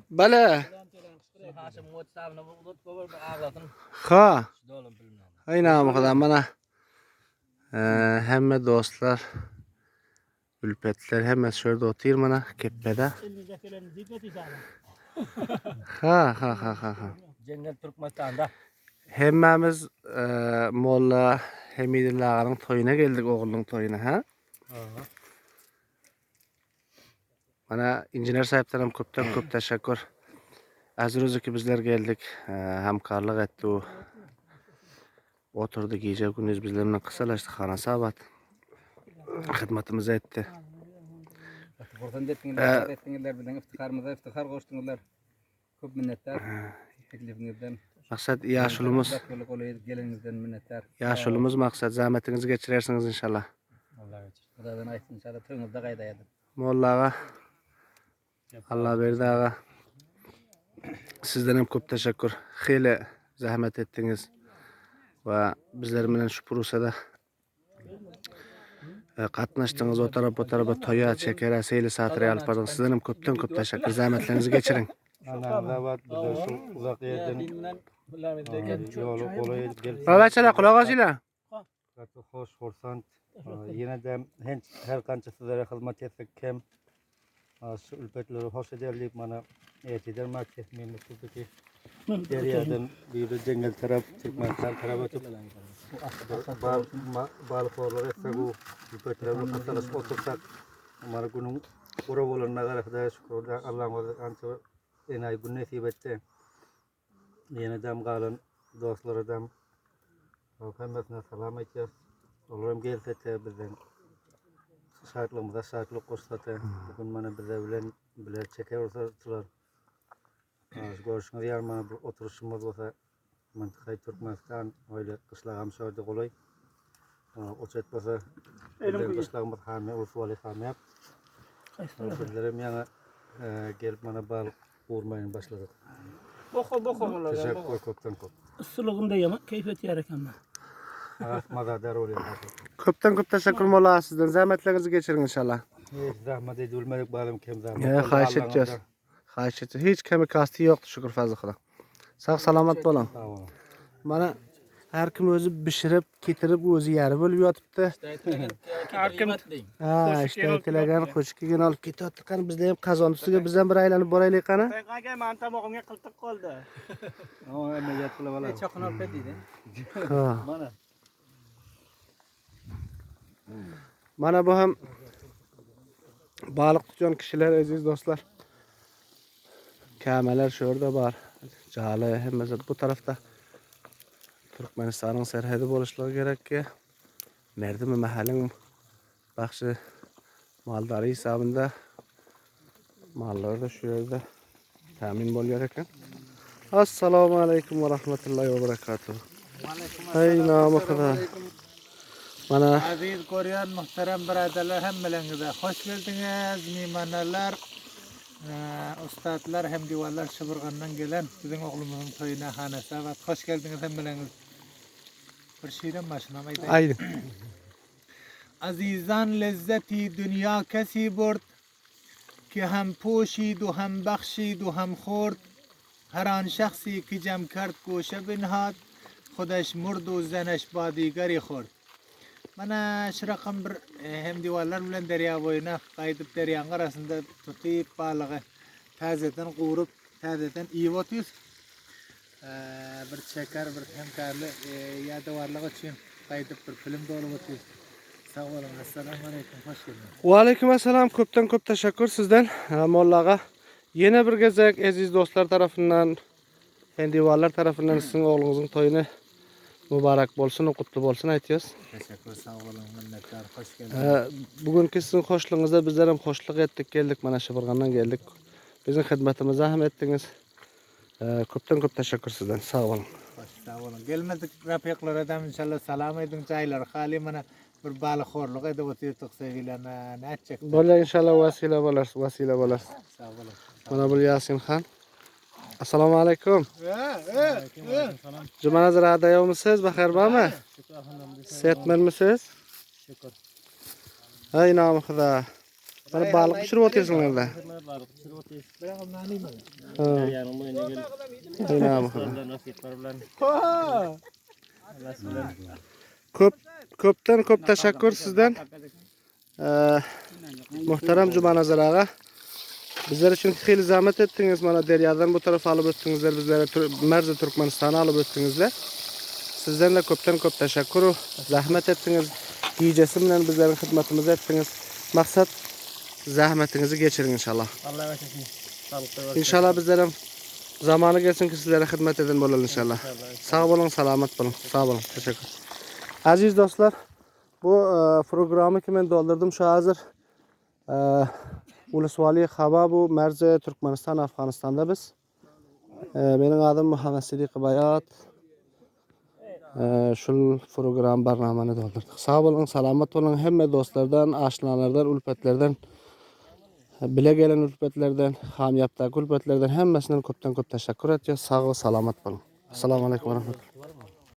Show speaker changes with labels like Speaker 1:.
Speaker 1: Bala. Ha. Aynen bakalım mana. Hemme dostlar. Ülpetler hemen şurada otur mana keppede. Ha.
Speaker 2: Cennet Türkmenistan'da.
Speaker 1: Hemmemiz Molla Hemidillah'ın toyuna geldik oğlunun toyuna ha. Mana injener sahiplerim köpten köp teşekkür. Azır ki bizler geldik. Hamkarlık etti o. Oturduk iyice gündüz bizlerle kısalaştık. Hana sabat. Hizmetimizi etti.
Speaker 2: Buradan ettiğinler bizden iftiharımıza iftihar koştunlar. Çok minnettar. Teklifinizden.
Speaker 1: Maksat yaşılımız.
Speaker 2: Gelinizden minnettar.
Speaker 1: Yaşılımız maksat zahmetinizi geçirersiniz inşallah.
Speaker 2: Allah'a geçir. Buradan aytsın inşallah tığınızda kaydayadı.
Speaker 1: Molla Allah verdi ağa. Sizden hem çok teşekkür. Hele zahmet ettiniz. Ve bizlerimden şu prosada katnaştınız o tarafa toya çekere seyli saatire alıp bardınız. Sizden hem çok teşekkür. Zahmetlerinizi geçirin.
Speaker 3: Anamda var bir uzak yerden yolu kolay gelip
Speaker 1: Ravaçala kulak asıyla.
Speaker 3: hoş horsant. Yine de her kança sizlere hizmet etsek kem şu ülpetleri hoş ederlik mana etider maket memleketteki deryadan bir dengel taraf Türkmenistan tarafı atıp balıklarla etsek o ülpetleri kasalas otursak mana gunung Urabolarına kadar şükür Allah'ın anca enay bu nasip etti. Yine dem kalan dostlara dem hemmetine selam edeceğiz. Olurum gelse de bizden şartlığımıza şartlık koşsatı. Bugün bana bize çeker olsalar. Görüşünüz yer bana bir oturuşumuz olsa Mantıkayı Türkmenistan öyle kışlağım şöyle kolay. Oçet olsa bizim kışlağımız hamle usuali hamle yap. Bizlerim yana gelip bana balık vurmayın başladık.
Speaker 4: Boku.
Speaker 3: Teşekkür köpten köp.
Speaker 4: Suluğunda yama keyfiyet yarak ama.
Speaker 3: Madadar oluyor.
Speaker 1: Köpten köp teşekkür molla sizden. Zahmetlerinizi geçirin inşallah.
Speaker 3: Hiç zahmet edilmedik bağlam kem zahmet.
Speaker 1: Xahiş edeceğiz. Xahiş edeceğiz. Hiç kemi kasti yoktu şükür fazla. Sağ salamat bolun.
Speaker 3: Sağ olun.
Speaker 1: Mana her kim özü pişirip, getirip özü yarı bölüp yatıptı. Ha, işte tilagan koşkigen alıp ketiyottu kan bizde hem kazandısiga bizden bir aylanıp boraylik kana.
Speaker 4: Qanqa manta moqimga qiltiq qoldi.
Speaker 3: Ama ameliyat qilib oladi.
Speaker 2: Çakın alpet deydi.
Speaker 1: Ha.
Speaker 2: Mana.
Speaker 1: Mana bu hem balık tutan kişiler aziz dostlar. Kameler şurada var. Calı hem bu tarafta. Türkmenistan'ın serhedi buluşları gerek ki. Merdimi mahalin bakşı maldarı hesabında malları da şu yerde temin buluyor ekan. Assalamu alaikum ve rahmetullahi ve berekatuhu. Hey namı kadar. Mana
Speaker 4: Aziz koruyan muhterem biraderler hemmelengide hoş geldiniz mimanlar. Ustadlar hem divarlar Şıbırgan'dan gelen bizim oğlumuzun toyuna hanesi ve hoş geldiniz hemmelengide. Bir şeyden başlamaydı.
Speaker 1: aydı.
Speaker 4: Azizan lezzeti dünya kesi burd ki hem poşid و hem بخشید و هم خورد هر آن شخصی که جمع کرد گوشه بنهاد خودش مرد و زنش با دیگری خورد. Mana şırakam bir hem divarlar bilen derya boyuna kaydıp deryanın arasında tutuyup balığı tazeden kurup tazeden iyi batıyoruz. Bir çeker bir hemkarlı ya duvarlığı için kaydıp bir film dolu batıyoruz. Sağ olun. Esselamu aleyküm. Hoş geldiniz.
Speaker 1: Ve aleyküm selam. Köpten köp teşekkür sizden. Mollağa. Yine bir gezek aziz dostlar tarafından, hendivarlar tarafından sizin oğlunuzun toyunu mübarek bolsun, kutlu bolsun aytıyoruz.
Speaker 4: Teşekkür sağ olun. Minnettar. Hoş geldiniz.
Speaker 1: Bugünkü sizin hoşluğunuzda bizlerim hoşluk ettik geldik. Mana Şıbırgan'dan geldik. Bizim hizmetimize hem ettiniz. Köpten köp teşekkür sizden. Sağ olun.
Speaker 4: Sağ olun. Gelmedik rafiqlara da inşallah salam edin çaylar. Hali mana bir balık horluq edip oturtuk sevgilerine. Ne edecek?
Speaker 1: Böyle inşallah vasile bolar.
Speaker 4: Sağ olun.
Speaker 1: Mana bu Yasin Han. Assalamu alaikum. Cuma nazar adaya mısınız? Bakır var mı? Setmen misiniz?
Speaker 4: Şükür.
Speaker 1: Hay namı Xuda. Bana balık pişirip oturuyorsunlar da. Köp teşekkür sizden. Muhterem Cumanazar ağa. Bizler için hayli zahmet ettiniz. Bana deryadan bu tarafa alıp öttünüzler. Bizlere Merze Türkmenistan'a alıp öttünüzler. Sizden de köp teşekkür. Zahmet ettiniz. Giycesimle bizlerin hizmetimizi ettiniz. Maksat zahmetinizi geçirin inşallah. İnşallah bizlerin zamanı gelsin ki sizlere hizmet edin olalım inşallah. Sağ olun, selamet olun. Sağ olun. Teşekkür. Aziz dostlar, bu programı kimen doldurdum şu hazır. Ulusvali Hava bu Merze Türkmenistan Afganistan'da biz. Benim adım Muhammed Sidik Bayat. Şu program barnamani doldurduk. Sağ olun, selamet olun. Hem dostlardan, aşinalardan, ulpetlerden, bile gelen ulpetlerden, hamyaptaki ulpetlerden hemmesinden köpten köp teşekkür edeceğiz. Sağ ol, selamet olun. Assalamu alaikum ve rahmetullah.